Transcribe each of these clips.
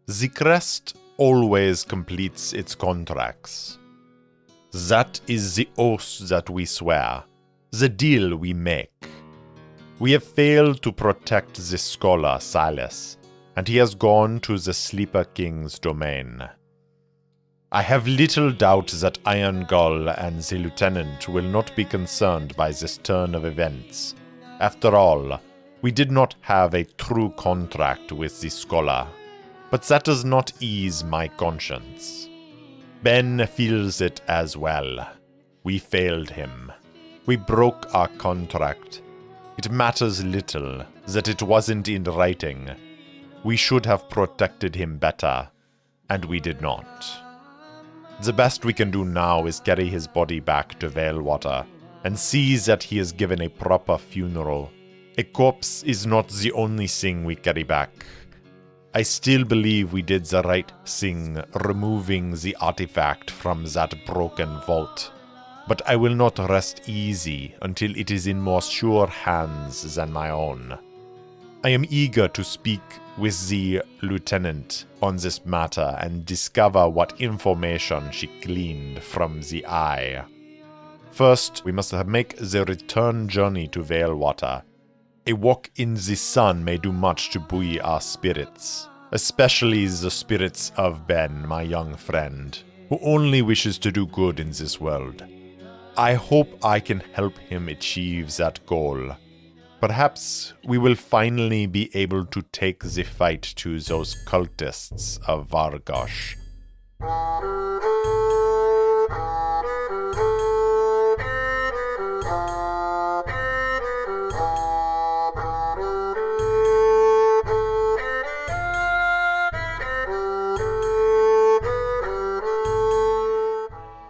The Crest always completes its contracts. That is the oath that we swear, the deal we make. We have failed to protect the scholar Silas, and he has gone to the Sleeper King's domain. I have little doubt that Iron Gull and the Lieutenant will not be concerned by this turn of events. After all, we did not have a true contract with the scholar, but that does not ease my conscience. Ben feels it as well. We failed him. We broke our contract. It matters little that it wasn't in writing. We should have protected him better, and we did not. The best we can do now is carry his body back to Valewater and see that he is given a proper funeral. A corpse is not the only thing we carry back. I still believe we did the right thing removing the artifact from that broken vault, but I will not rest easy until it is in more sure hands than my own. I am eager to speak with the Lieutenant on this matter and discover what information she gleaned from the eye. First, we must make the return journey to Valewater. A walk in the sun may do much to buoy our spirits, especially the spirits of Ben, my young friend, who only wishes to do good in this world. I hope I can help him achieve that goal. Perhaps we will finally be able to take the fight to those cultists of Vargosh.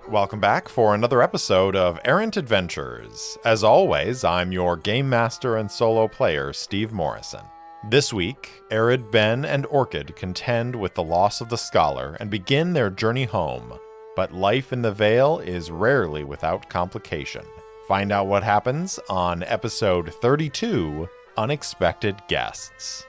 Welcome back for another episode of Errant Adventures. As always, I'm your game master and solo player, Steve Morrison. This week, Arid, Ben, and Orchid contend with the loss of the scholar and begin their journey home. But life in the Vale is rarely without complication. Find out what happens on episode 32, Unexpected Guests.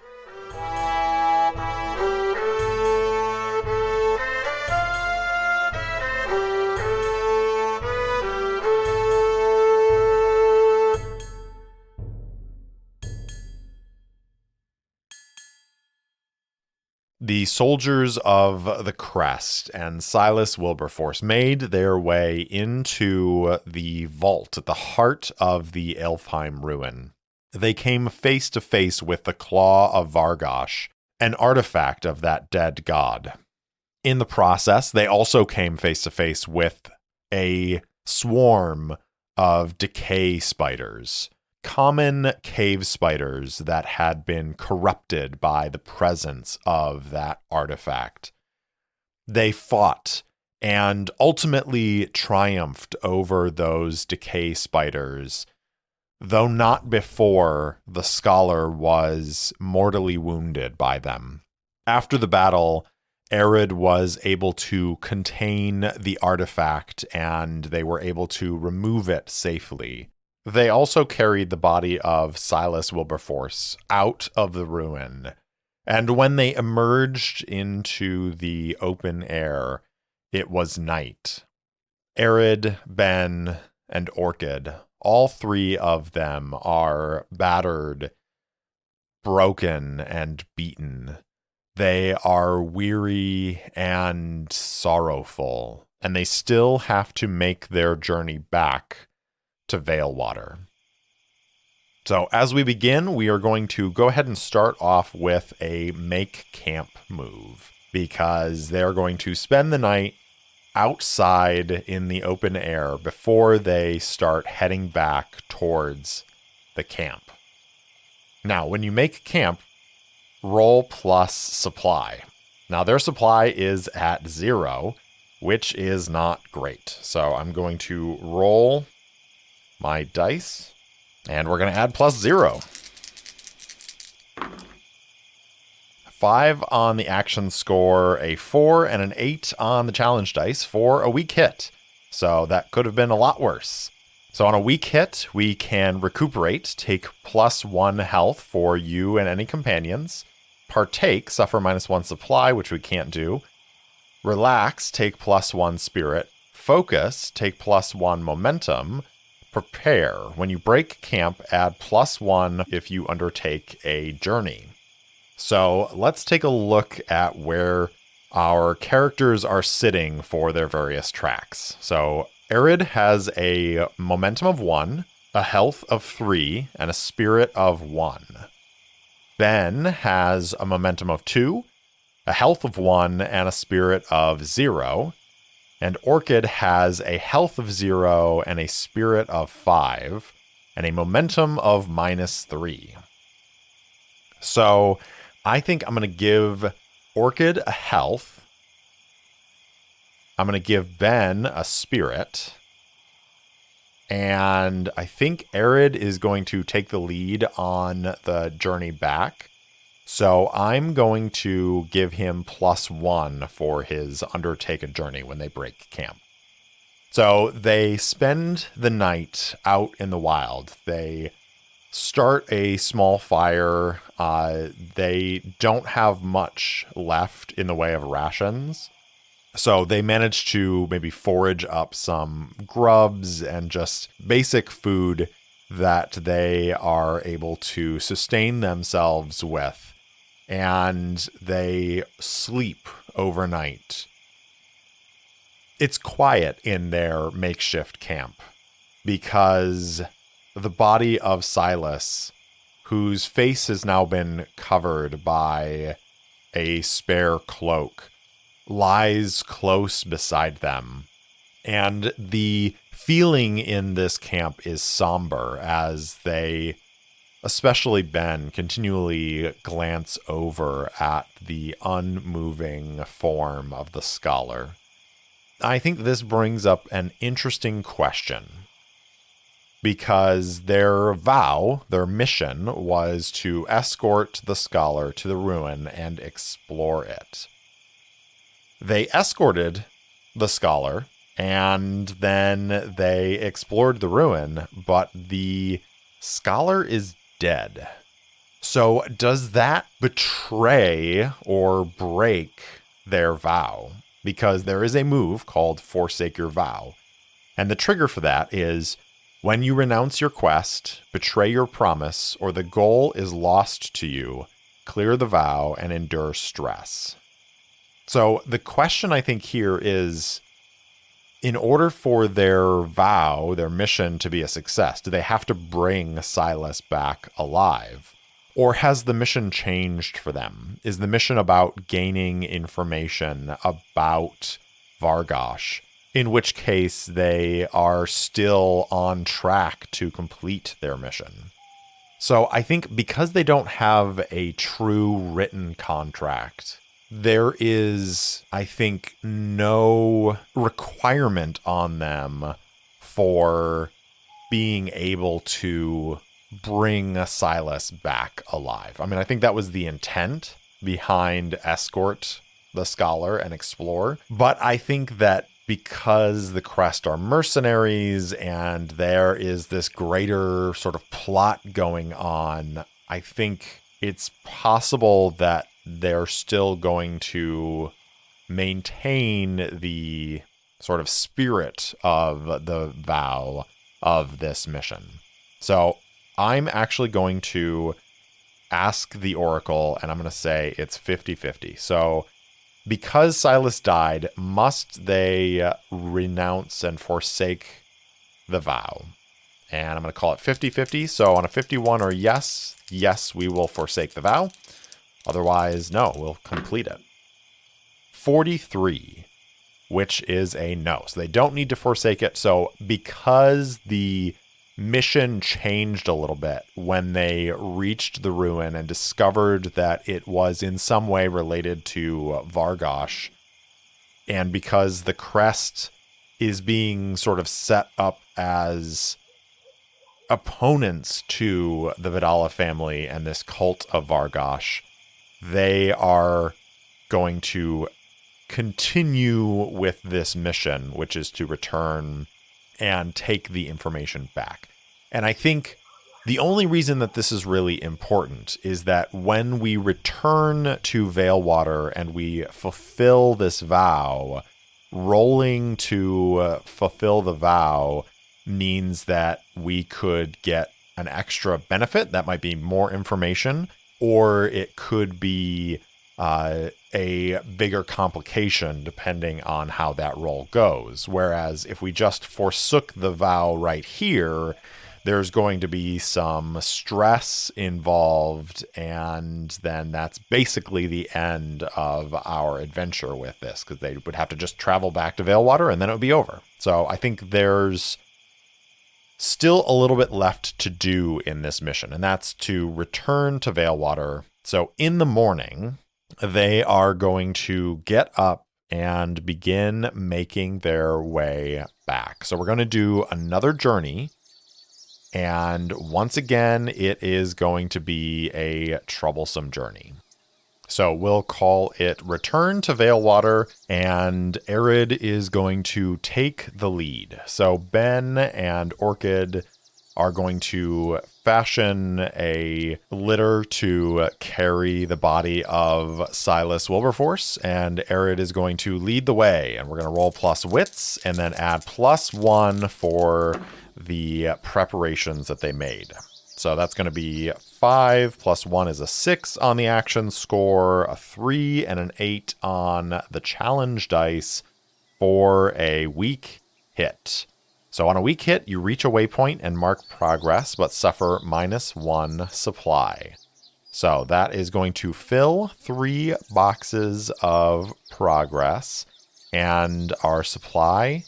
The soldiers of the Crest and Silas Wilberforce made their way into the vault at the heart of the Elfheim ruin. They came face to face with the Claw of Vargosh, an artifact of that dead god. In the process, they also came face to face with a swarm of decay spiders. Common cave spiders that had been corrupted by the presence of that artifact. They fought and ultimately triumphed over those decay spiders, though not before the scholar was mortally wounded by them. After the battle, Arid was able to contain the artifact and they were able to remove it safely. They also carried the body of Silas Wilberforce out of the ruin, and when they emerged into the open air, it was night. Arid, Ben, and Orchid, all three of them are battered, broken, and beaten. They are weary and sorrowful, and they still have to make their journey back to Valewater. So as we begin, we are going to go ahead and start off with a make camp move, because they're going to spend the night outside in the open air before they start heading back towards the camp. Now, when you make camp, roll plus supply. Now, their supply is at 0, which is not great. So I'm going to roll my dice, and we're going to add +0. 5 on the action score, a 4, and an 8 on the challenge dice for a weak hit. So that could have been a lot worse. So on a weak hit, we can recuperate, take +1 health for you and any companions. Partake, suffer -1 supply, which we can't do. Relax, take +1 spirit. Focus, take +1 momentum. Prepare. When you break camp, add +1 if you undertake a journey. So let's take a look at where our characters are sitting for their various tracks. So Arid has a momentum of 1, a health of 3, and a spirit of 1. Ben has a momentum of 2, a health of 1, and a spirit of 0. And Orchid has a health of 0 and a spirit of 5, and a momentum of -3. So I think I'm going to give Orchid a health. I'm going to give Ben a spirit. And I think Arid is going to take the lead on the journey back. So I'm going to give him +1 for his undertake a journey when they break camp. So they spend the night out in the wild. They start a small fire. They don't have much left in the way of rations. So they manage to maybe forage up some grubs and just basic food that they are able to sustain themselves with. And they sleep overnight. It's quiet in their makeshift camp because the body of Silas, whose face has now been covered by a spare cloak, lies close beside them. And the feeling in this camp is somber as they, especially Ben, continually glance over at the unmoving form of the scholar. I think this brings up an interesting question, because their vow, their mission, was to escort the scholar to the ruin and explore it. They escorted the scholar, and then they explored the ruin, but the scholar is dead. So does that betray or break their vow? Because there is a move called Forsake Your Vow. And the trigger for that is when you renounce your quest, betray your promise, or the goal is lost to you, clear the vow and endure stress. So the question I think here is, in order for their vow, their mission to be a success, do they have to bring Silas back alive? Or has the mission changed for them? Is the mission about gaining information about Vargosh, in which case they are still on track to complete their mission? So I think because they don't have a true written contract, there is, I think, no requirement on them for being able to bring Silas back alive. I mean, I think that was the intent behind Escort the Scholar and Explore. But I think that because the Crest are mercenaries and there is this greater sort of plot going on, I think it's possible that they're still going to maintain the sort of spirit of the vow of this mission. So I'm actually going to ask the Oracle, and I'm going to say it's 50-50. So because Silas died, must they renounce and forsake the vow? And I'm going to call it 50-50. So on a 51 or yes, we will forsake the vow. Otherwise, no, we'll complete it. 43, which is a no. So they don't need to forsake it. So because the mission changed a little bit when they reached the ruin and discovered that it was in some way related to Vargosh, and because the Crest is being sort of set up as opponents to the Vidala family and this cult of Vargosh, they are going to continue with this mission, which is to return and take the information back. And I think The only reason that this is really important is that when we return to Valewater and we fulfill this vow, rolling to fulfill the vow means that we could get an extra benefit. That might be more information, or it could be a bigger complication depending on how that roll goes. Whereas if we just forsook the vow right here, there's going to be some stress involved, and then that's basically the end of our adventure with this, because they would have to just travel back to Valewater and then it would be over. So I think there's still a little bit left to do in this mission, and that's to return to Valewater. So in the morning, they are going to get up and begin making their way back. So we're going to do another journey. And once again, it is going to be a troublesome journey. So we'll call it Return to Valewater, and Arid is going to take the lead. So Ben and Orchid are going to fashion a litter to carry the body of Silas Wilberforce, and Arid is going to lead the way. And we're going to roll plus wits and then add +1 for the preparations that they made. So that's going to be 5 + 1 is a 6 on the action score, a 3 and an 8 on the challenge dice for a weak hit. So on a weak hit, you reach a waypoint and mark progress, but suffer -1 supply. So that is going to fill 3 boxes of progress, and our supply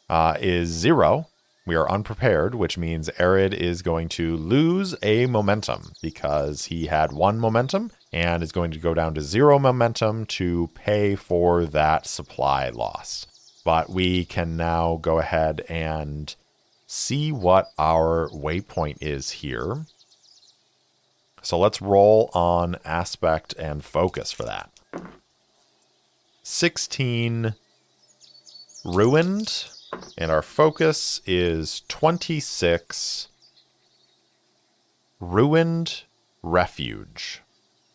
is 0. We are unprepared, which means Arid is going to lose a momentum because he had 1 momentum and is going to go down to 0 momentum to pay for that supply loss. But we can now go ahead and see what our waypoint is here. So let's roll on aspect and focus for that. 16 ruined. And our focus is 26 ruined refuge.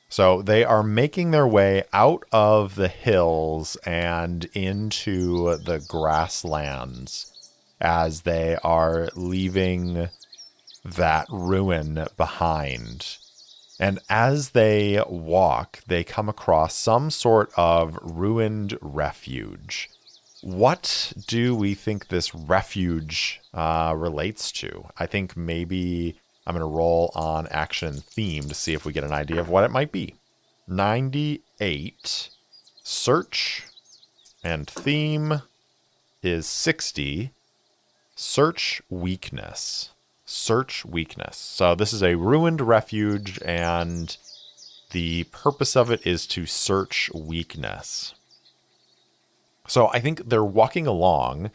So they are making their way out of the hills and into the grasslands as they are leaving that ruin behind. And as they walk, they come across some sort of ruined refuge. What do we think this refuge relates to? I think maybe I'm going to roll on action theme to see if we get an idea of what it might be. 98. Search and theme is 60. Search weakness. Search weakness. So this is a ruined refuge, and the purpose of it is to search weakness. So I think they're walking along,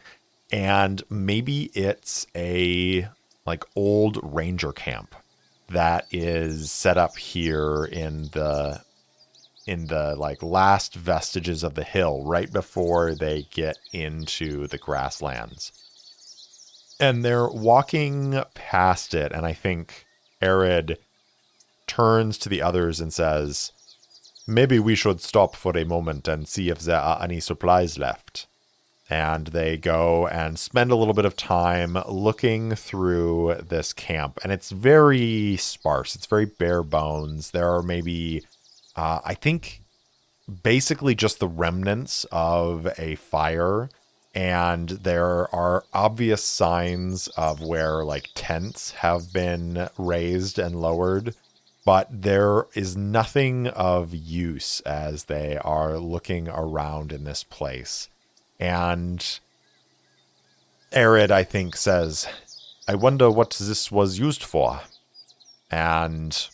and maybe it's a old ranger camp that is set up here in the last vestiges of the hill right before they get into the grasslands. And they're walking past it, and I think Arid turns to the others and says, "Maybe we should stop for a moment and see if there are any supplies left." And they go and spend a little bit of time looking through this camp. And it's very sparse. It's very bare bones. There are maybe, I think, basically just the remnants of a fire. And there are obvious signs of where tents have been raised and lowered. But there is nothing of use as they are looking around in this place. And Arid, I think, says, "I wonder what this was used for." And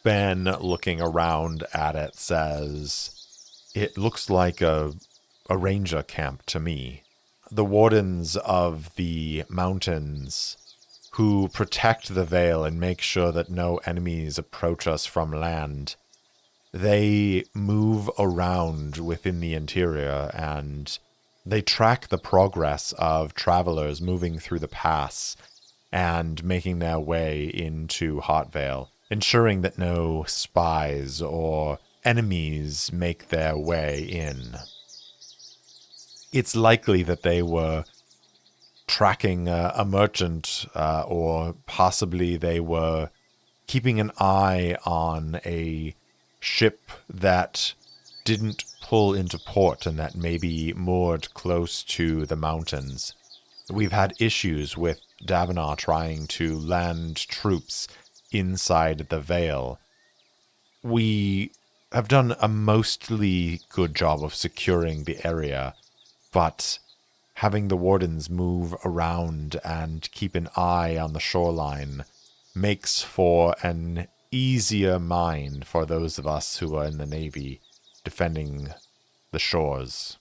Ben, looking around at it, says, "It looks like a ranger camp to me. The wardens of the mountains who protect the Vale and make sure that no enemies approach us from land. They move around within the interior, and they track the progress of travelers moving through the pass. and making their way into Hautvale, ensuring that no spies or enemies make their way in. It's likely that they were tracking a merchant, or possibly they were keeping an eye on a ship that didn't pull into port and that maybe moored close to the mountains. We've had issues with Davenant trying to land troops inside the Vale. We have done a mostly good job of securing the area, but having the wardens move around and keep an eye on the shoreline makes for an easier mine for those of us who are in the Navy defending the shores.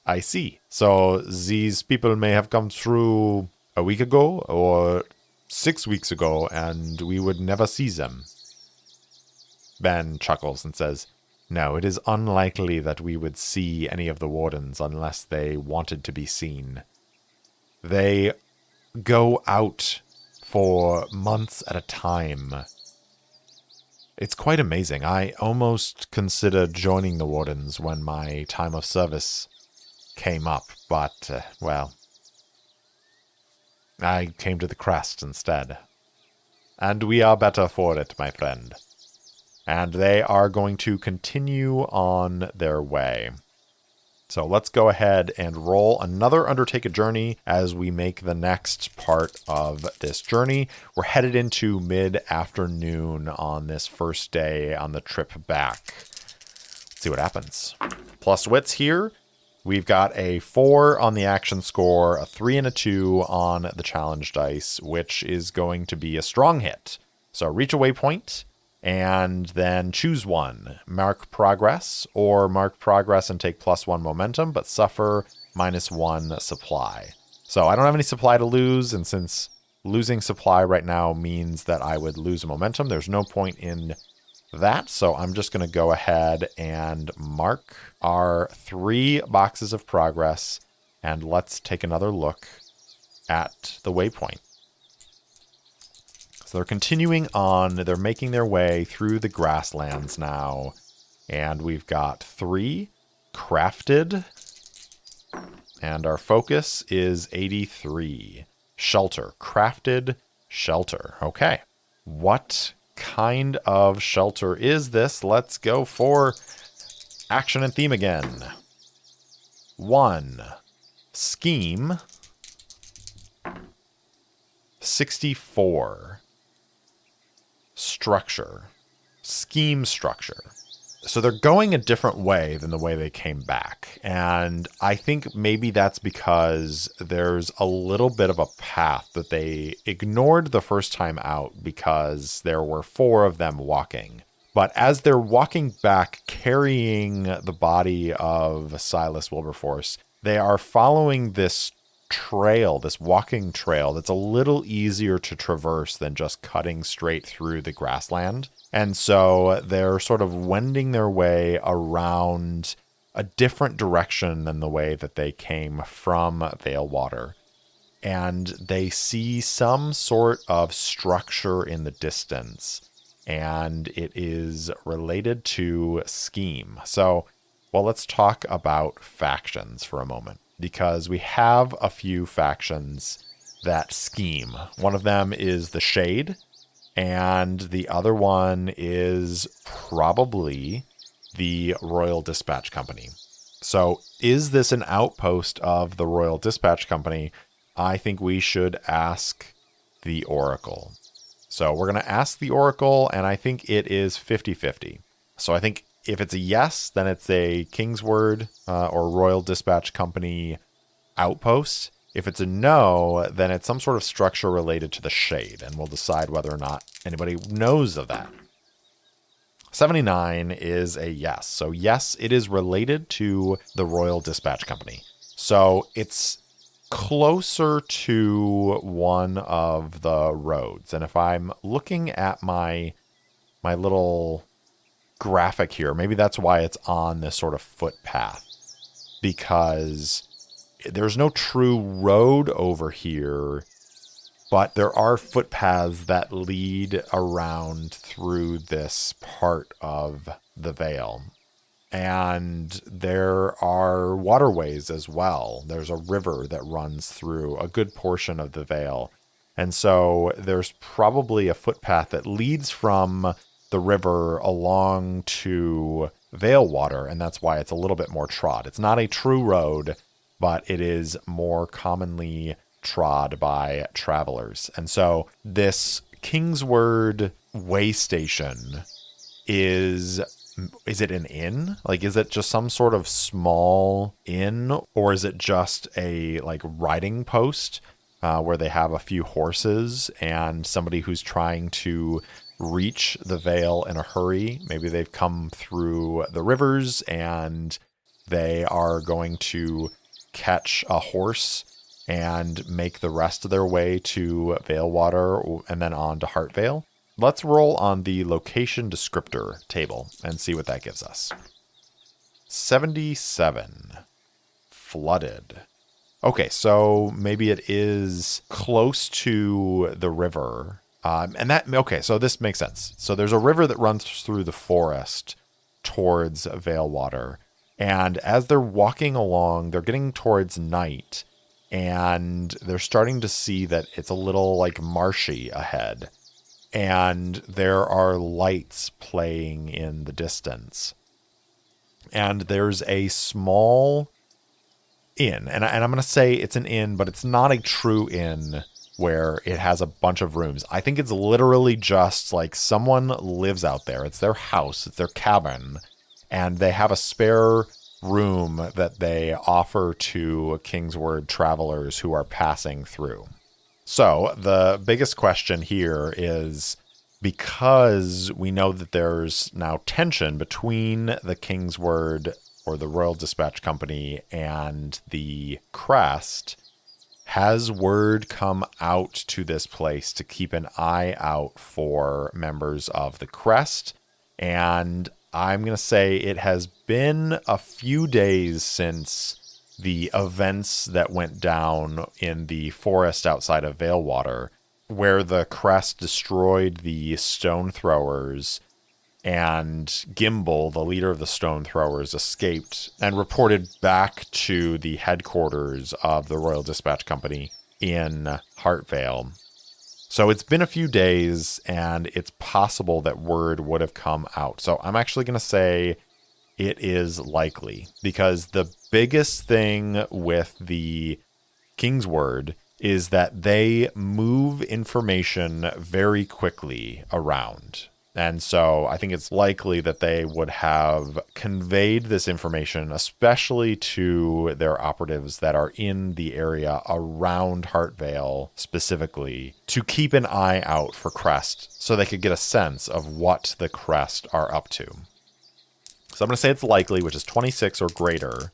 I see. So these people may have come through a week ago or 6 weeks ago, and we would never see them. Ben chuckles and says, "No, it is unlikely that we would see any of the wardens unless they wanted to be seen. They go out for months at a time. It's quite amazing. I almost considered joining the wardens when my time of service came up, but, well, I came to the Crest instead. And we are better for it, my friend." And they are going to continue on their way. So let's go ahead and roll another Undertake a Journey as we make the next part of this journey. We're headed into mid-afternoon on this first day on the trip back. Let's see what happens. Plus wits here. We've got a 4 on the action score, a 3 and a 2 on the challenge dice, which is going to be a strong hit. So reach a waypoint, and then choose one. Mark progress, or mark progress and take +1 momentum, but suffer -1 supply. So I don't have any supply to lose, and since losing supply right now means that I would lose a momentum, there's no point in that. So I'm just going to go ahead and mark our 3 boxes of progress, and let's take another look at the waypoint. So they're continuing on. They're making their way through the grasslands now. And we've got 3 crafted. And our focus is 83. Shelter. Crafted shelter. Okay. What kind of shelter is this? Let's go for action and theme again. 1. Scheme. 64. Structure. Scheme structure. So they're going a different way than the way they came back. And I think maybe that's because there's a little bit of a path that they ignored the first time out because there were 4 of them walking. But as they're walking back, carrying the body of Silas Wilberforce, they are following this trail, this walking trail that's a little easier to traverse than just cutting straight through the grassland. And so they're sort of wending their way around a different direction than the way that they came from Valewater. And they see some sort of structure in the distance, and it is related to scheme. So, well, let's talk about factions for a moment, because we have a few factions that scheme. One of them is the Shade, and the other one is probably the Royal Dispatch Company. So is this an outpost of the Royal Dispatch Company? I think we should ask the Oracle. So we're going to ask the Oracle, and I think it is 50-50. So I think if it's a yes, then it's a Kingsword or Royal Dispatch Company outpost. If it's a no, then it's some sort of structure related to the Shade, and we'll decide whether or not anybody knows of that. 79 is a yes. So yes, it is related to the Royal Dispatch Company. So it's closer to one of the roads. And if I'm looking at my little graphic here, maybe that's why it's on this sort of footpath, because there's no true road over here But there are footpaths that lead around through this part of the Vale. And there are waterways as well. There's a river that runs through a good portion of the Vale. And so there's probably a footpath that leads from the river along to Valewater, and that's why it's a little bit more trod. It's not a true road, but it is more commonly trod by travelers. And so this Kingsword way station is it an inn? Like, is it just some sort of small inn, or is it just a like riding post where they have a few horses and somebody who's trying to reach the Vale in a hurry? Maybe they've come through the rivers and they are going to catch a horse and make the rest of their way to Valewater and then on to Heartvale. Let's roll on the location descriptor table and see what that gives us. 77. Flooded. Okay, so maybe it is close to the river. So this makes sense. So there's a river that runs through the forest towards Valewater. And as they're walking along, they're getting towards night. And they're starting to see that it's a little like marshy ahead. And there are lights playing in the distance. And there's a small inn. And I'm going to say it's an inn, but it's not a true inn where it has a bunch of rooms. I think it's literally just like someone lives out there. It's their house. It's their cabin. And they have a spare room that they offer to Kingsword travelers who are passing through. So the biggest question here is, because we know that there's now tension between the Kingsword or the Royal Dispatch Company and the Crest, has word come out to this place to keep an eye out for members of the Crest? And I'm going to say it has been a few days since the events that went down in the forest outside of Valewater, where the Crest destroyed the stone throwers, and Gimbal, the leader of the stone throwers, escaped and reported back to the headquarters of the Royal Dispatch Company in Heartvale. So it's been a few days, and it's possible that word would have come out. So I'm actually going to say it is likely, because the biggest thing with the Kingsword is that they move information very quickly around. And so I think it's likely that they would have conveyed this information, especially to their operatives that are in the area around Heartvale specifically, to keep an eye out for Crest so they could get a sense of what the Crest are up to. So I'm going to say it's likely, which is 26 or greater.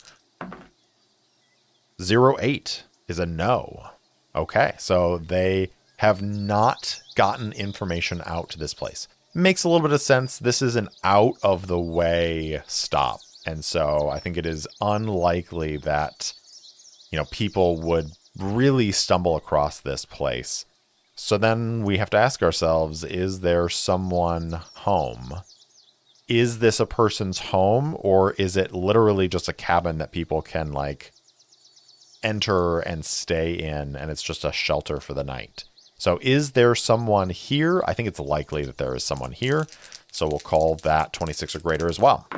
08 is a no. Okay, so they have not gotten information out to this place. Makes a little bit of sense. This is an out-of-the-way stop. And so I think it is unlikely that, people would really stumble across this place. So then we have to ask ourselves, is there someone home? Is this a person's home, or is it literally just a cabin that people can enter and stay in, and it's just a shelter for the night? So is there someone here? I think it's likely that there is someone here. So we'll call that 26 or greater as well.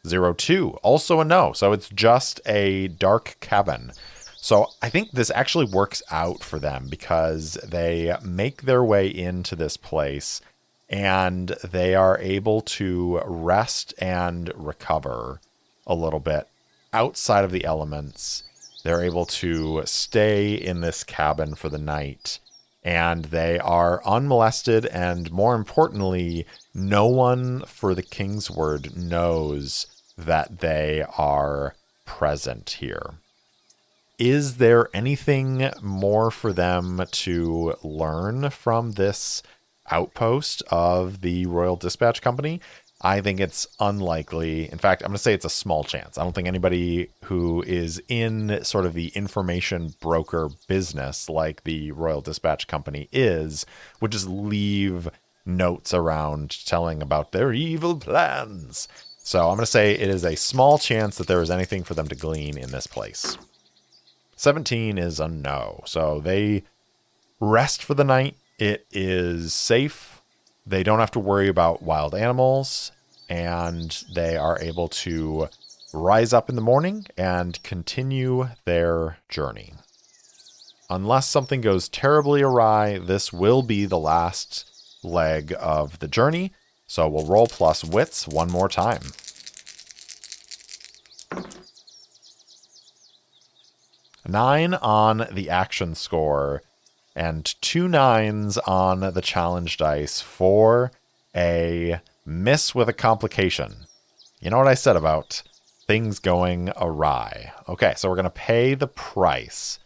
02, also a no. So it's just a dark cabin. So I think this actually works out for them, because they make their way into this place and they are able to rest and recover a little bit outside of the elements. They're able to stay in this cabin for the night, and they are unmolested, and more importantly, no one for the Kingsword knows that they are present here. Is there anything more for them to learn from this outpost of the Royal Dispatch Company? I think it's unlikely. In fact, I'm going to say it's a small chance. I don't think anybody who is in sort of the information broker business like the Royal Dispatch Company would just leave notes around telling about their evil plans. So I'm going to say it is a small chance that there is anything for them to glean in this place. 17 is a no. So they rest for the night. It is safe. They don't have to worry about wild animals, and they are able to rise up in the morning and continue their journey. Unless something goes terribly awry, this will be the last leg of the journey. So we'll roll plus wits one more time. A 9 on the action score and 2 9s on the challenge dice for a miss with a complication. You know what I said about things going awry. Okay, so we're going to pay the price.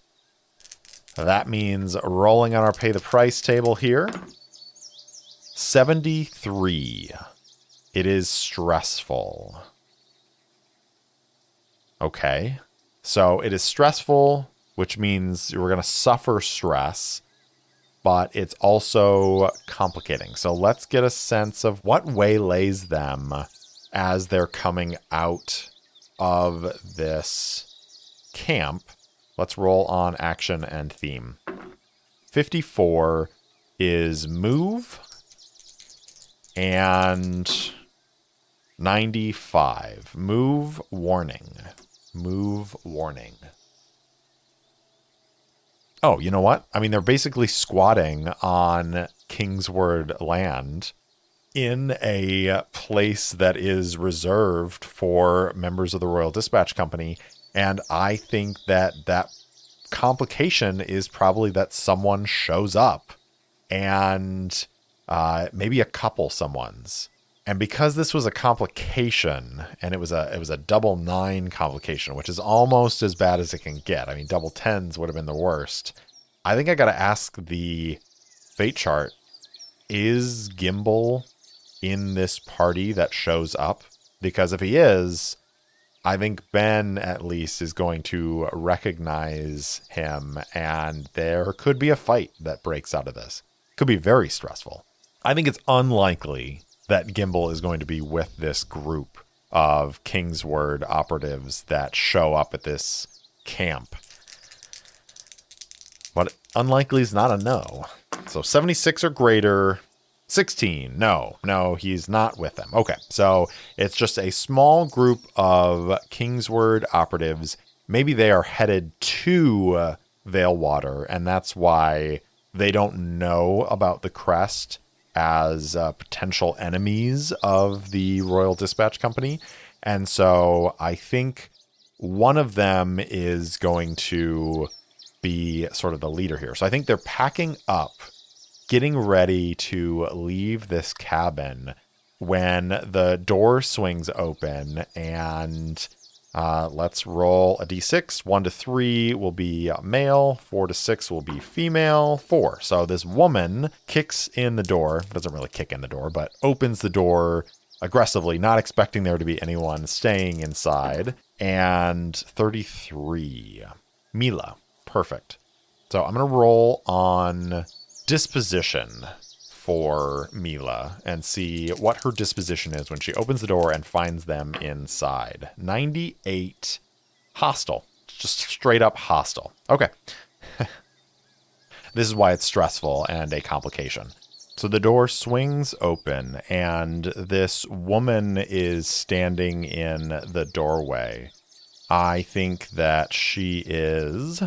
That means rolling on our pay the price table here. 73. It is stressful. Okay, so it is stressful, which means we're going to suffer stress, but it's also complicating. So let's get a sense of what waylays them as they're coming out of this camp. Let's roll on action and theme. 54 is move, and 95, move warning. Move warning. Oh, you know what? I mean, they're basically squatting on Kingsword land in a place that is reserved for members of the Royal Dispatch Company. And I think that that complication is probably that someone shows up, and maybe a couple someones. And because this was a complication, and it was a double 9 complication, which is almost as bad as it can get. I mean, double 10s would have been the worst. I think I got to ask the fate chart, is Gimbal in this party that shows up? Because if he is, I think Ben at least is going to recognize him, and there could be a fight that breaks out of this. Could be very stressful. I think it's unlikely that Gimbal is going to be with this group of Kingsword operatives that show up at this camp. But unlikely is not a no. So 76 or greater. 16. No, he's not with them. Okay, so it's just a small group of Kingsword operatives. Maybe they are headed to Valewater, and that's why they don't know about the Crest as potential enemies of the Royal Dispatch Company. And so I think one of them is going to be sort of the leader here. So I think they're packing up, getting ready to leave this cabin when the door swings open, and let's roll a d6. 1 to 3 will be male, 4 to 6 will be female, 4. So this woman kicks in the door, doesn't really kick in the door, but opens the door aggressively, not expecting there to be anyone staying inside. And 33. Mila. Perfect. So I'm going to roll on disposition for Mila and see what her disposition is when she opens the door and finds them inside. 98 hostile. Just straight up hostile. Okay. This is why it's stressful and a complication. So the door swings open and this woman is standing in the doorway. I think that she is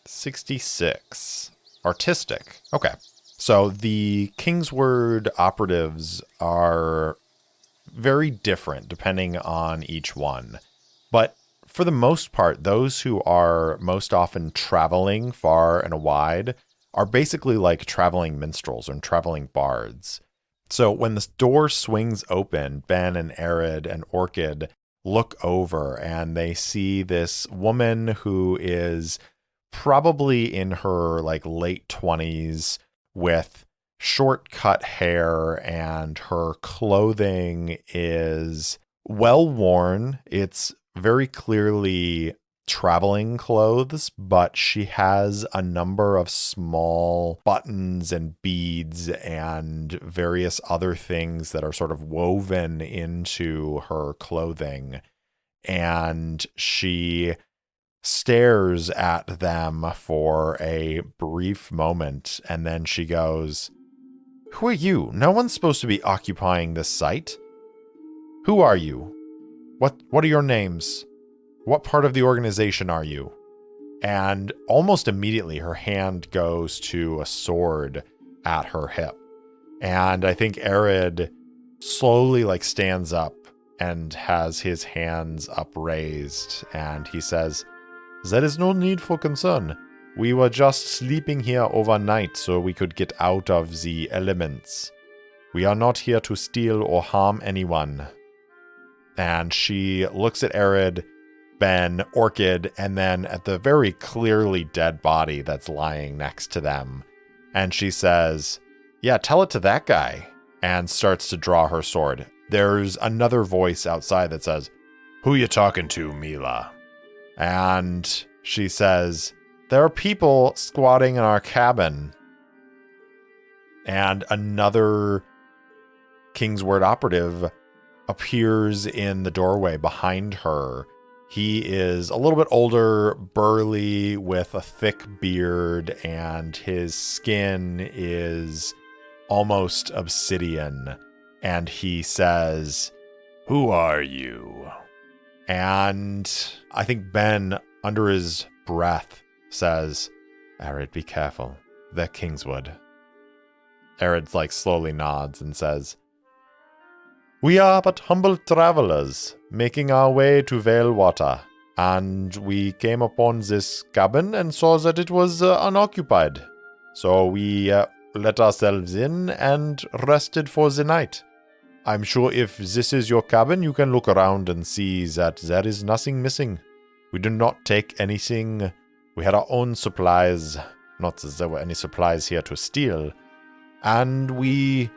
66. Artistic. Okay. So the Kingsword operatives are very different depending on each one. But for the most part, those who are most often traveling far and wide are basically like traveling minstrels and traveling bards. So when the door swings open, Ben and Arid and Orchid look over and they see this woman who is probably in her like late 20s with short-cut hair, and her clothing is well-worn. It's very clearly traveling clothes, but she has a number of small buttons and beads and various other things that are sort of woven into her clothing. And she stares at them for a brief moment, and then she goes, "Who are you? No one's supposed to be occupying this site. Who are you? What are your names? What part of the organization are you?" And almost immediately her hand goes to a sword at her hip. And I think Arid slowly stands up and has his hands upraised, and he says, "There is no need for concern. We were just sleeping here overnight so we could get out of the elements. We are not here to steal or harm anyone." And she looks at Arid, Ben, Orchid, and then at the very clearly dead body that's lying next to them. And she says, "Yeah, tell it to that guy," and starts to draw her sword. There's another voice outside that says, "Who you talking to, Mila?" And she says, "There are people squatting in our cabin." And another Kingsword operative appears in the doorway behind her. He is a little bit older, burly, with a thick beard, and his skin is almost obsidian. And he says, "Who are you?" And I think Ben, under his breath, says, "Arid, be careful. They're Kingswood." Arid slowly nods and says, "We are but humble travelers, making our way to Valewater, and we came upon this cabin and saw that it was unoccupied. So we let ourselves in and rested for the night. I'm sure if this is your cabin, you can look around and see that there is nothing missing. We did not take anything. We had our own supplies, not that there were any supplies here to steal, and we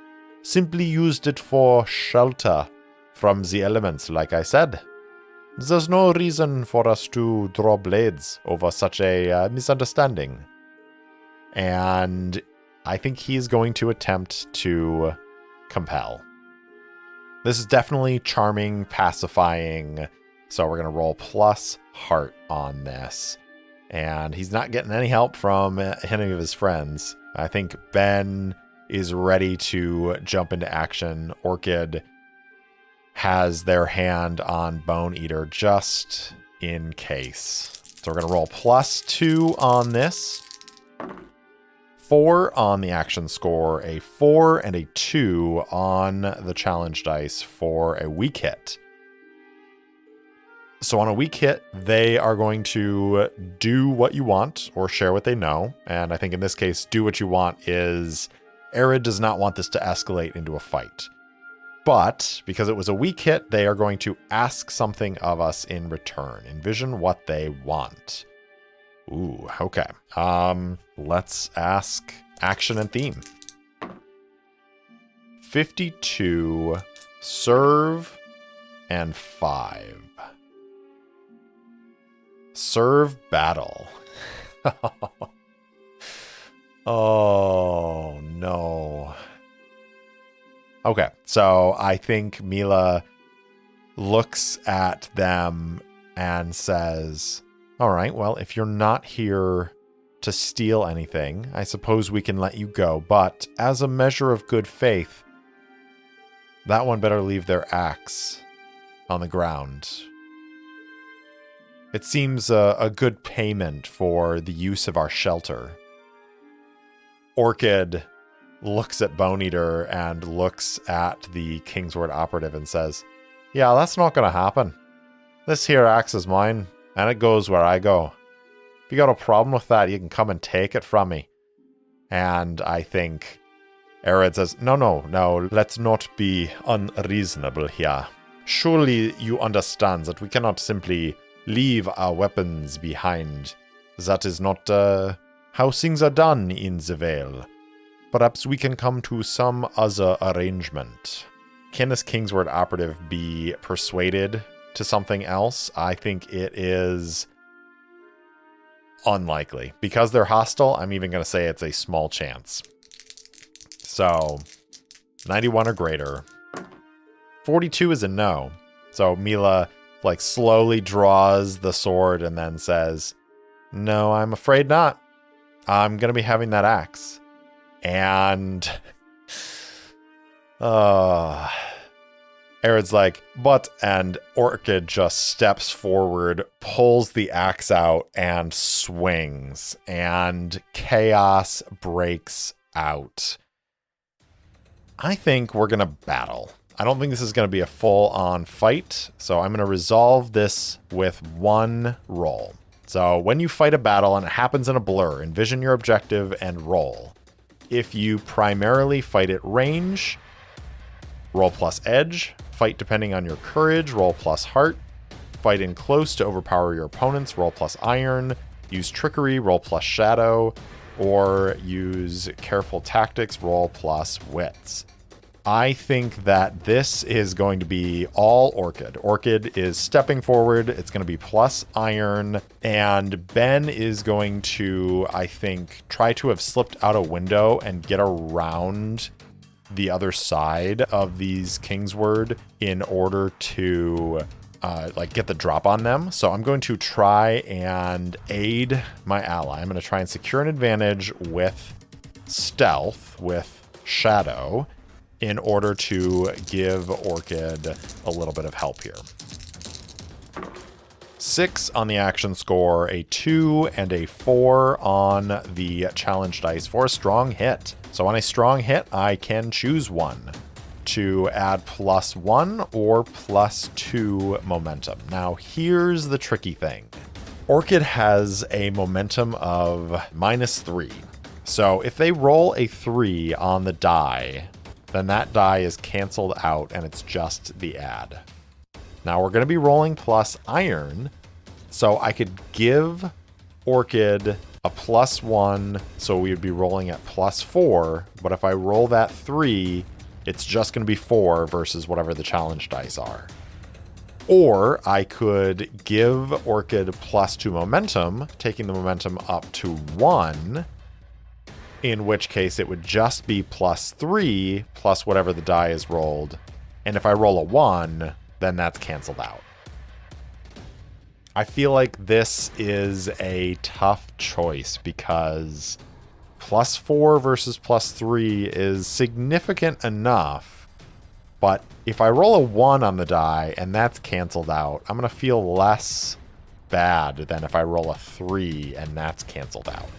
simply used it for shelter from the elements, like I said. There's no reason for us to draw blades over such a misunderstanding." And I think he's going to attempt to compel. This is definitely charming, pacifying, so we're going to roll plus heart on this. And he's not getting any help from any of his friends. I think Ben is ready to jump into action. Orchid has their hand on Bone Eater just in case. So we're going to roll +2 on this. 4 on the action score, a 4 and a 2 on the challenge dice for a weak hit. So on a weak hit, they are going to do what you want or share what they know. And I think in this case, do what you want is Arid does not want this to escalate into a fight. But because it was a weak hit, they are going to ask something of us in return. Envision what they want. Ooh, okay. Let's ask action and theme. 52, serve, and 5. Serve battle. Oh, no. Okay, so I think Mila looks at them and says, "All right, well, if you're not here to steal anything, I suppose we can let you go. But as a measure of good faith, that one better leave their axe on the ground. It seems a good payment for the use of our shelter." Orchid looks at Bone Eater and looks at the Kingsword operative and says, "Yeah, that's not going to happen. This here axe is mine, and it goes where I go. If you got a problem with that, you can come and take it from me." And I think Arid says, No, let's not be unreasonable here. Surely you understand that we cannot simply leave our weapons behind. That is not how things are done in the Vale. Perhaps we can come to some other arrangement. Can this Kingsword operative be persuaded to something else? I think it is unlikely. Because they're hostile, I'm even going to say it's a small chance. So, 91 or greater. 42 is a no. So Mila, like, slowly draws the sword and then says, no, I'm afraid not. I'm going to be having that axe. And Arid's like, but, and Orchid just steps forward, pulls the axe out, and swings. And chaos breaks out. I think we're going to battle. I don't think this is going to be a full-on fight, so I'm going to resolve this with one roll. So when you fight a battle and it happens in a blur, envision your objective and roll. If you primarily fight at range, roll plus edge. Fight depending on your courage, roll plus heart. Fight in close to overpower your opponents, roll plus iron. Use trickery, roll plus shadow. Or use careful tactics, roll plus wits. I think that this is going to be all Orchid. Orchid is stepping forward. It's going to be plus iron. And Ben is going to, I think, try to have slipped out a window and get around the other side of these Kingsword in order to get the drop on them. So I'm going to try and aid my ally. I'm going to try and secure an advantage with stealth, with shadow, in order to give Orchid a little bit of help here. 6 on the action score, a 2 and a 4 on the challenge dice for a strong hit. So on a strong hit, I can choose one to add +1 or +2 momentum. Now, here's the tricky thing. Orchid has a momentum of -3. So if they roll a 3 on the die, then that die is canceled out and it's just the add. Now we're going to be rolling plus iron, so I could give Orchid a +1, so we would be rolling at +4, but if I roll that 3, it's just going to be 4 versus whatever the challenge dice are. Or I could give Orchid +2 momentum, taking the momentum up to 1, in which case it would just be +3 plus whatever the die is rolled. And if I roll a 1, then that's canceled out. I feel like this is a tough choice because +4 versus +3 is significant enough. But if I roll a 1 on the die and that's canceled out, I'm going to feel less bad than if I roll a 3 and that's canceled out.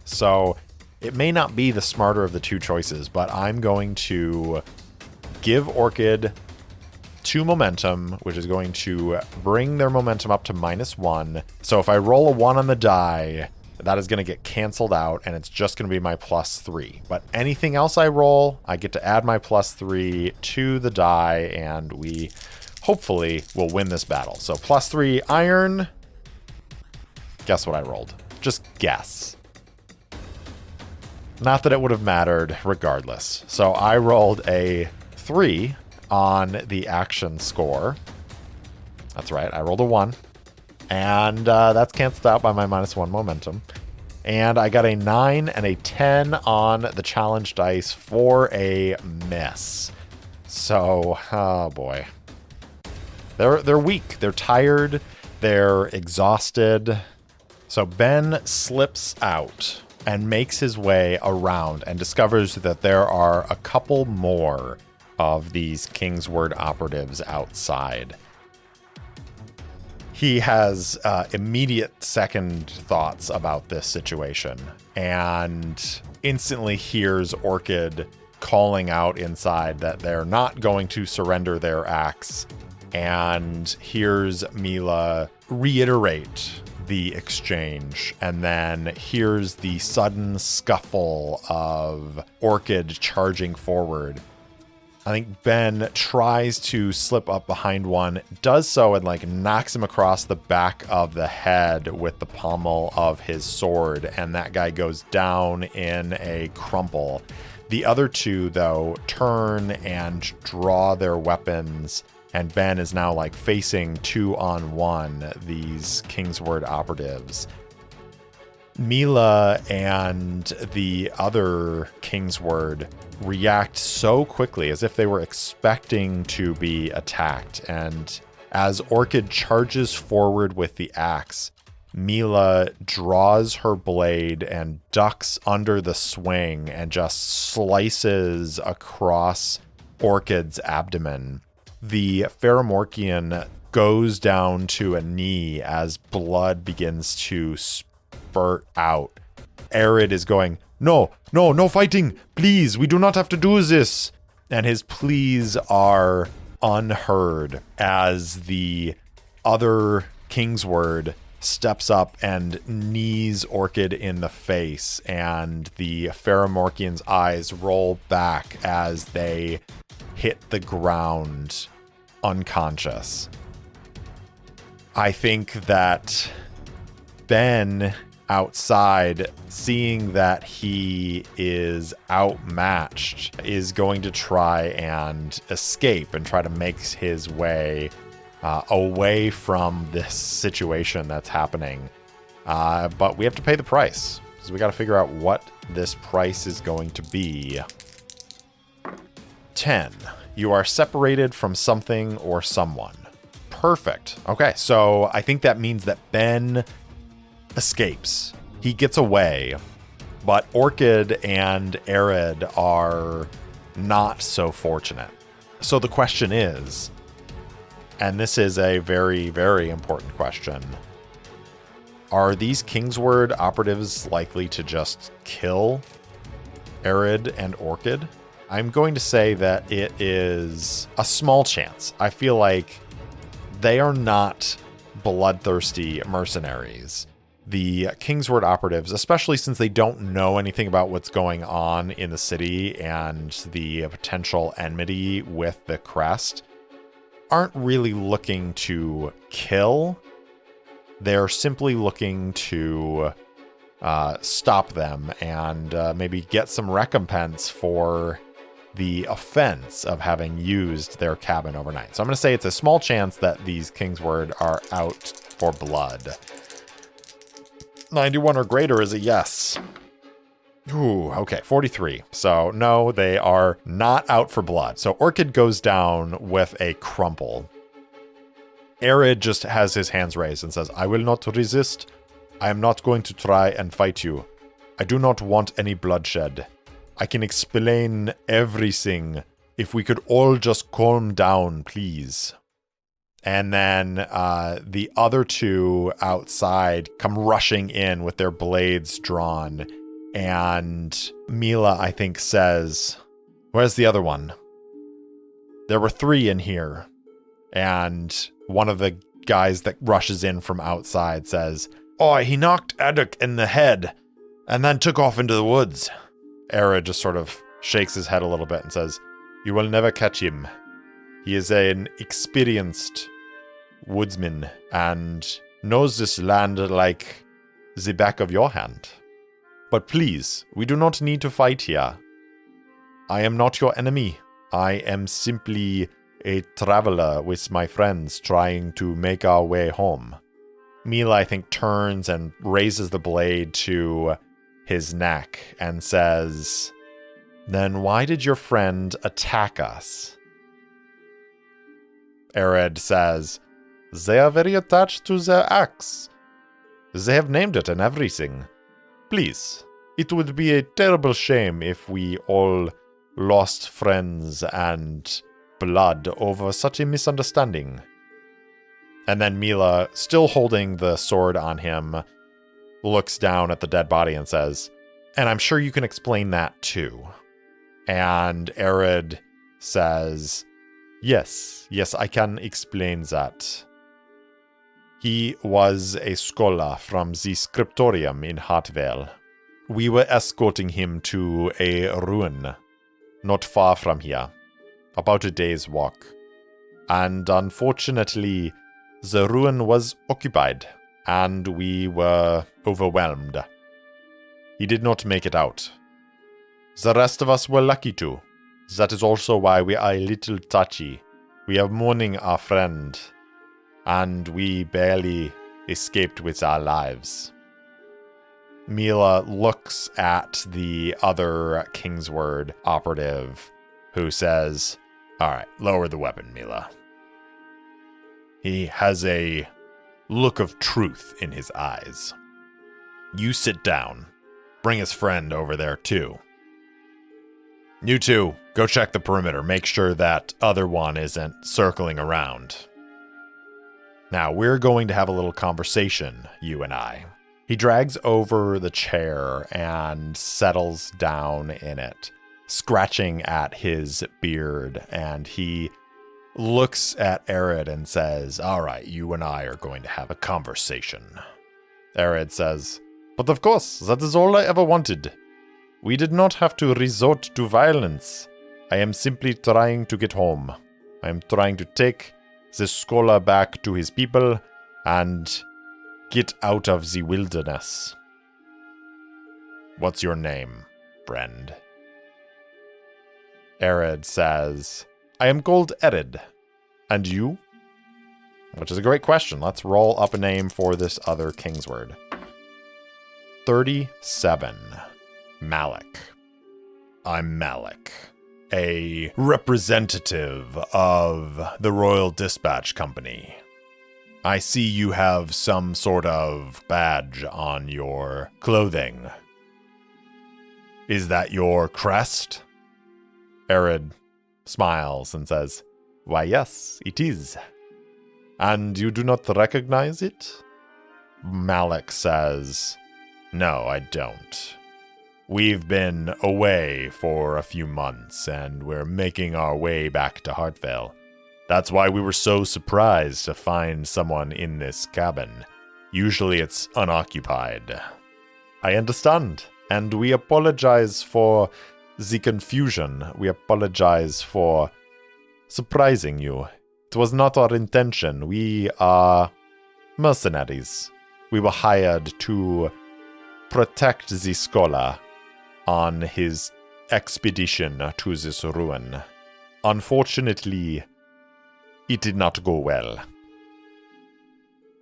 So it may not be the smarter of the two choices, but I'm going to give Orchid 2 momentum, which is going to bring their momentum up to -1. So if I roll a 1 on the die, that is going to get canceled out, and it's just going to be my +3. But anything else I roll, I get to add my +3 to the die, and we hopefully will win this battle. So +3 iron. Guess what I rolled? Just guess. Not that it would have mattered regardless. So I rolled a 3 on the action score. That's right, I rolled a 1. And that's canceled out by my -1 momentum. And I got a 9 and a 10 on the challenge dice for a miss. So, oh boy. They're weak, they're tired, they're exhausted. So Ben slips out and makes his way around and discovers that there are a couple more of these Kingsword operatives outside. He has immediate second thoughts about this situation and instantly hears Orchid calling out inside that they're not going to surrender their axe, and hears Mila reiterate the exchange, and then hears the sudden scuffle of Orchid charging forward. I think Ben tries to slip up behind one, does so, and like knocks him across the back of the head with the pommel of his sword, and that guy goes down in a crumple. The other two, though, turn and draw their weapons, and Ben is now like facing 2-on-1 these Kingsword operatives. Mila and the other Kingsword react so quickly as if they were expecting to be attacked. And as Orchid charges forward with the axe, Mila draws her blade and ducks under the swing and just slices across Orchid's abdomen. The Pharamorchian goes down to a knee as blood begins to spurt out. Arid is going, no fighting, please, we do not have to do this. And his pleas are unheard as the other Kingsword steps up and knees Orchid in the face, and the Pharamorchian's eyes roll back as they hit the ground unconscious. I think that Ben outside, seeing that he is outmatched, is going to try and escape and try to make his way away from this situation that's happening. But we have to pay the price, because we got to figure out what this price is going to be. 10. You are separated from something or someone. Perfect. Okay, so I think that means that Ben escapes. He gets away, but Orchid and Arid are not so fortunate. So the question is, and this is a very, very important question, are these Kingsword operatives likely to just kill Arid and Orchid? I'm going to say that it is a small chance. I feel like they are not bloodthirsty mercenaries. The Kingsword operatives, especially since they don't know anything about what's going on in the city and the potential enmity with the Crest, aren't really looking to kill. They're simply looking to stop them and maybe get some recompense for the offense of having used their cabin overnight. So I'm going to say it's a small chance that these Kingsword are out for blood. 91 or greater is a yes. Ooh, okay, 43. So no, they are not out for blood. So Orchid goes down with a crumple. Arid just has his hands raised and says, I will not resist. I am not going to try and fight you. I do not want any bloodshed. I can explain everything. If we could all just calm down, please. And then the other two outside come rushing in with their blades drawn. And Mila, I think, says, where's the other one? There were 3 in here. And one of the guys that rushes in from outside says, oh, he knocked Aduk in the head and then took off into the woods. Arid just sort of shakes his head a little bit and says, you will never catch him. He is an experienced woodsman and knows this land like the back of your hand. But please, we do not need to fight here. I am not your enemy. I am simply a traveler with my friends trying to make our way home. Mila, I think, turns and raises the blade to his neck and says, then why did your friend attack us? Arid says, they are very attached to their axe. They have named it and everything. Please, it would be a terrible shame if we all lost friends and blood over such a misunderstanding. And then Mila, still holding the sword on him, looks down at the dead body and says, and I'm sure you can explain that too. And Arid says, yes, I can explain that. He was a scholar from the scriptorium in Hartvale. We were escorting him to a ruin not far from here. about a day's walk. And unfortunately, the ruin was occupied, and we were overwhelmed. He did not make it out. The rest of us were lucky to. That is also why we are a little touchy. We are mourning our friend, and we barely escaped with our lives. Mila looks at the other Kingsword operative, who says, "All right, lower the weapon, Mila." He has a look of truth in his eyes. You sit down. Bring his friend over there, too. You two, go check the perimeter. Make sure that other one isn't circling around. Now, we're going to have a little conversation, you and I. He drags over the chair and settles down in it, scratching at his beard, and he looks at Arid and says, "All right, you and I are going to have a conversation." Arid says, "But of course, that is all I ever wanted. We did not have to resort to violence. I am simply trying to get home. I am trying to take the scholar back to his people and get out of the wilderness." "What's your name, friend?" Arid says, "I am called Arid. And you?" Which is a great question. Let's roll up a name for this other Kingsword. 37. Malik. "I'm Malik, a representative of the Royal Dispatch Company. I see you have some sort of badge on your clothing. Is that your crest?" Arid smiles and says, "Why, yes, it is." "And you do not recognize it?" Malik says, "No, I don't. We've been away for a few months, and we're making our way back to Hartvale. That's why we were so surprised to find someone in this cabin. Usually it's unoccupied." "I understand, and we apologize for the confusion. We apologize for surprising you. It was not our intention. We are mercenaries. We were hired to protect the scholar on his expedition to this ruin. Unfortunately, it did not go well."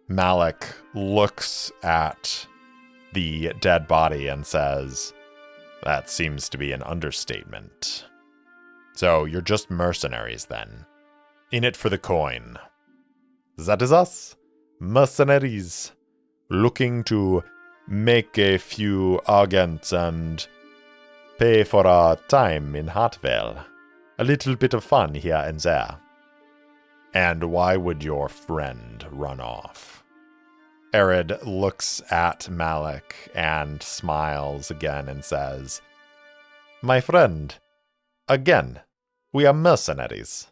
Malik looks at the dead body and says, "That seems to be an understatement. So you're just mercenaries then. In it for the coin." "That is us. Mercenaries. Looking to make a few argents and pay for our time in Hartvale. A little bit of fun here and there." "And why would your friend run off?" Arid looks at Malik and smiles again and says, "My friend, again, we are mercenaries.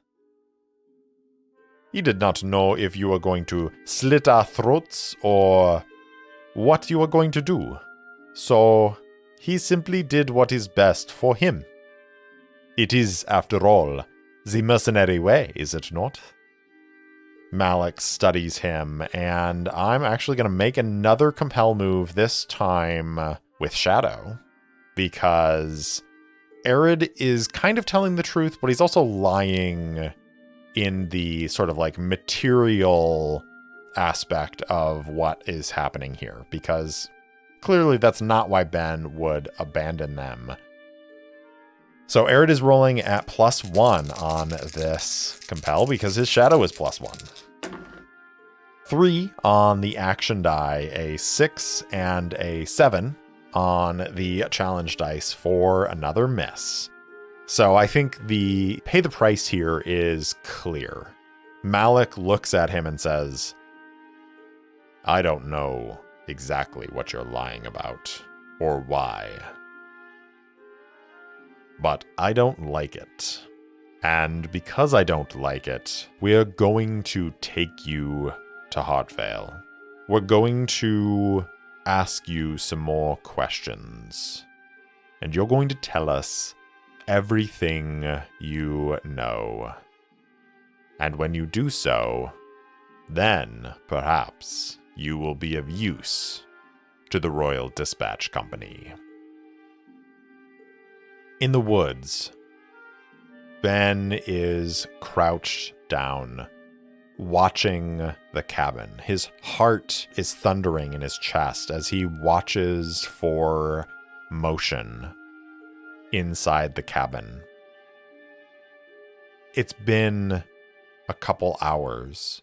He did not know if you were going to slit our throats or what you were going to do. So he simply did what is best for him. It is, after all, the mercenary way, is it not?" Malik studies him, and I'm actually going to make another compel move, this time with Shadow, because Arid is kind of telling the truth, but he's also lying in the sort of like material aspect of what is happening here, because clearly that's not why Ben would abandon them. So Arid is rolling at +1 on this compel because his shadow is +1. 3 on the action die, a 6 and a 7 on the challenge dice for another miss. So I think the pay the price here is clear. Malik looks at him and says, "I don't know exactly what you're lying about or why, but I don't like it. And because I don't like it, we're going to take you to Hartvale. We're going to ask you some more questions. And you're going to tell us everything you know. And when you do so, then perhaps you will be of use to the Royal Dispatch Company. In the woods, Ben is crouched down, watching the cabin. His heart is thundering in his chest as he watches for motion inside the cabin. It's been a couple hours,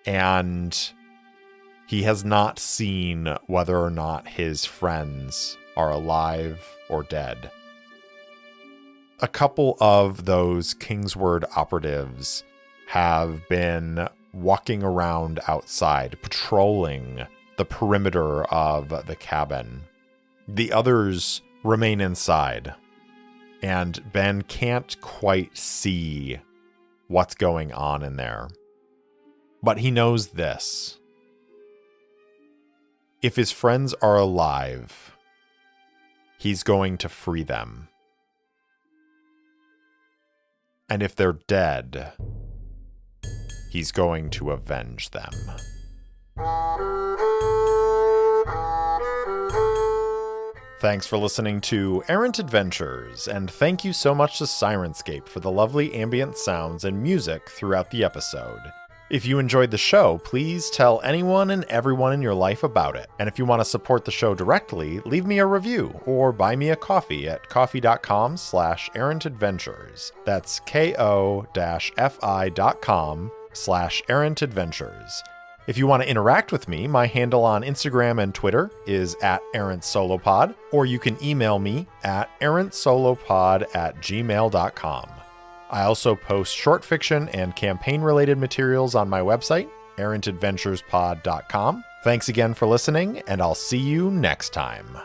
and he has not seen whether or not his friends are alive or dead. A couple of those Kingsword operatives have been walking around outside, patrolling the perimeter of the cabin. The others remain inside, and Ben can't quite see what's going on in there. But he knows this. If his friends are alive, he's going to free them. And if they're dead, he's going to avenge them. Thanks for listening to Errant Adventures, and thank you so much to Syrinscape for the lovely ambient sounds and music throughout the episode. If you enjoyed the show, please tell anyone and everyone in your life about it. And if you want to support the show directly, leave me a review or buy me a coffee at coffee.com/errantadventures. That's ko-fi.com/errantadventures. If you want to interact with me, my handle on Instagram and Twitter is @errantsolopod, or you can email me at errantsolopod@gmail.com. I also post short fiction and campaign-related materials on my website, errantadventurespod.com. Thanks again for listening, and I'll see you next time.